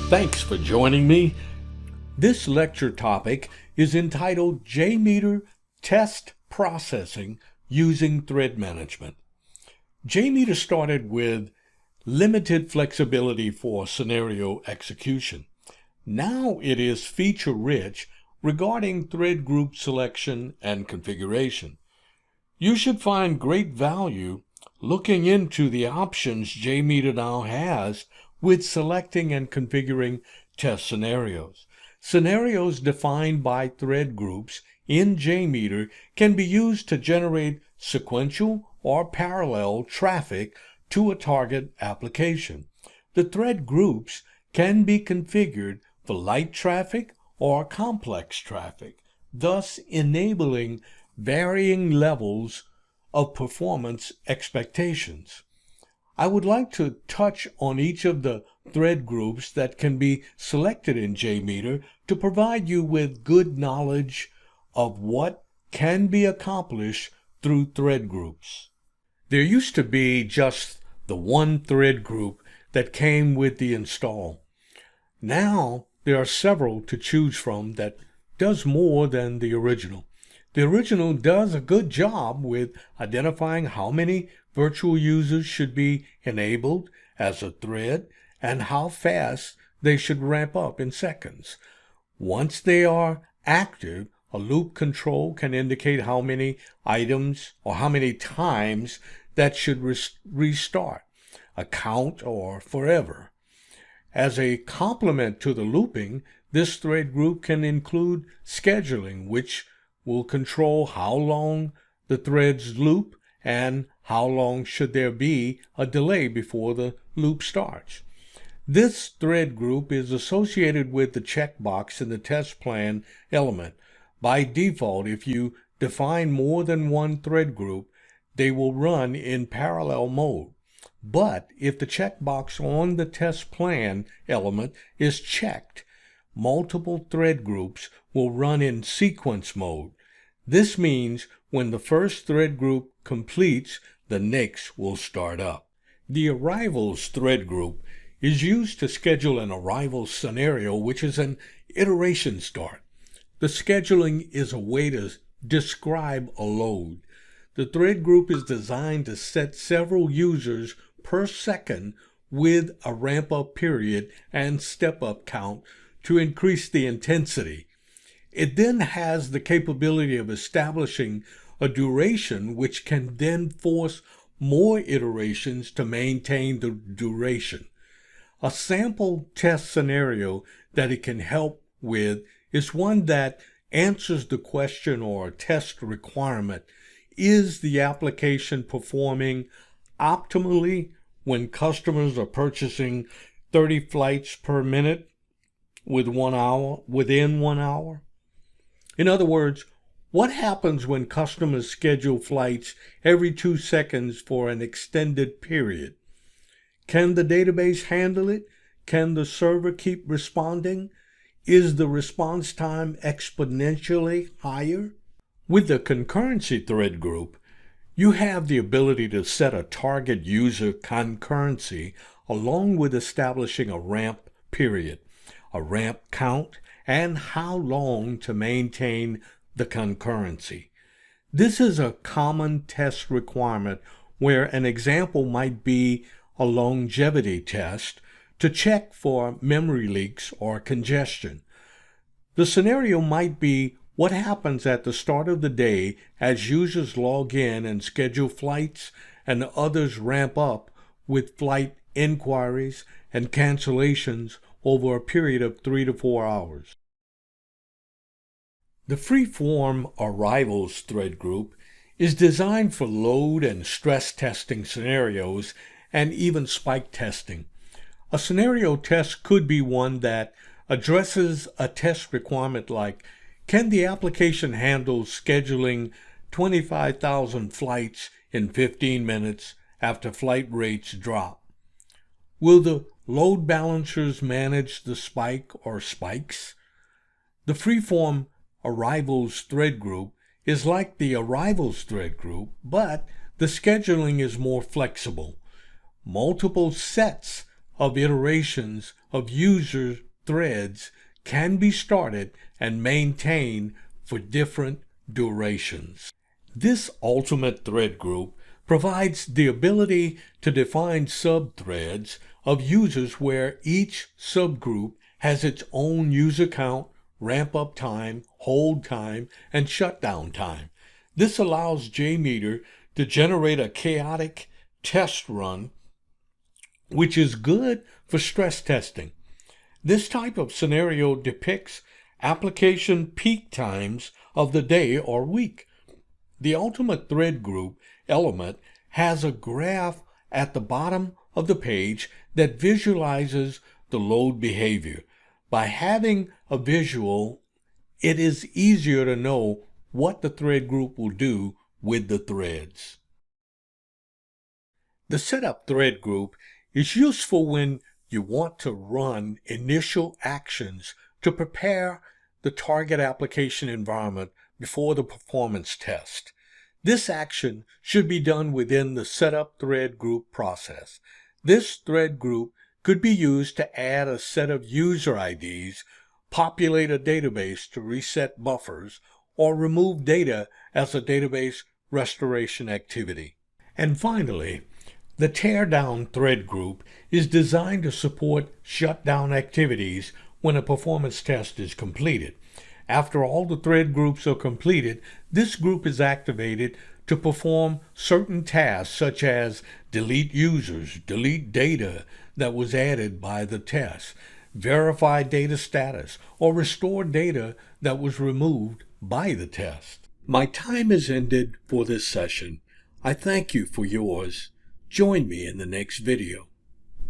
Thanks for joining me. This lecture topic is entitled JMeter Test Processing Using Thread Management. JMeter started with limited flexibility for scenario execution. Now it is feature-rich regarding thread group selection and configuration. You should find great value looking into the options JMeter now has with selecting and configuring test scenarios. Scenarios defined by thread groups in JMeter can be used to generate sequential or parallel traffic to a target application. The thread groups can be configured for light traffic or complex traffic, thus enabling varying levels of performance expectations. I would like to touch on each of the thread groups that can be selected in JMeter to provide you with good knowledge of what can be accomplished through thread groups. There used to be just the one thread group that came with the install. Now there are several to choose from that does more than the original. The original does a good job with identifying how many virtual users should be enabled as a thread and how fast they should ramp up in seconds. Once they are active, a loop control can indicate how many items or how many times that should restart, a count or forever. As a complement to the looping, this thread group can include scheduling, which will control how long the threads loop and how long should there be a delay before the loop starts. This thread group is associated with the checkbox in the test plan element. By default, if you define more than one thread group, they will run in parallel mode. But if the checkbox on the test plan element is checked, multiple thread groups will run in sequence mode. This means when the first thread group completes, the next will start up. The arrivals thread group is used to schedule an arrival scenario, which is an iteration start. The scheduling is a way to describe a load. The thread group is designed to set several users per second with a ramp-up period and step-up count to increase the intensity. It then has the capability of establishing a duration which can then force more iterations to maintain the duration. A sample test scenario that it can help with is one that answers the question or test requirement: is the application performing optimally when customers are purchasing 30 flights per minute within 1 hour? In other words, what happens when customers schedule flights every 2 seconds for an extended period? Can the database handle it? Can the server keep responding? Is the response time exponentially higher? With the concurrency thread group, you have the ability to set a target user concurrency along with establishing a ramp period, a ramp count, and how long to maintain the concurrency. This is a common test requirement where an example might be a longevity test to check for memory leaks or congestion. The scenario might be what happens at the start of the day as users log in and schedule flights and others ramp up with flight inquiries and cancellations over a period of 3 to 4 hours. The free-form arrivals thread group is designed for load and stress testing scenarios and even spike testing. A scenario test could be one that addresses a test requirement like, can the application handle scheduling 25,000 flights in 15 minutes after flight rates drop? Will the load balancers manage the spike or spikes? The freeform arrivals thread group is like the arrivals thread group, but the scheduling is more flexible. Multiple sets of iterations of user threads can be started and maintained for different durations. This ultimate thread group provides the ability to define subthreads of users where each subgroup has its own user count, ramp-up time, hold time, and shutdown time. This allows JMeter to generate a chaotic test run, which is good for stress testing. This type of scenario depicts application peak times of the day or week. The ultimate thread group element has a graph at the bottom of the page that visualizes the load behavior. By having a visual, it is easier to know what the thread group will do with the threads. The setup thread group is useful when you want to run initial actions to prepare the target application environment before the performance test. This action should be done within the setup thread group process. This thread group could be used to add a set of user IDs, populate a database to reset buffers, or remove data as a database restoration activity. And finally, the teardown thread group is designed to support shutdown activities when a performance test is completed. After all the thread groups are completed, this group is activated to perform certain tasks such as delete users, delete data that was added by the test, verify data status, or restore data that was removed by the test. My time has ended for this session. I thank you for yours. Join me in the next video.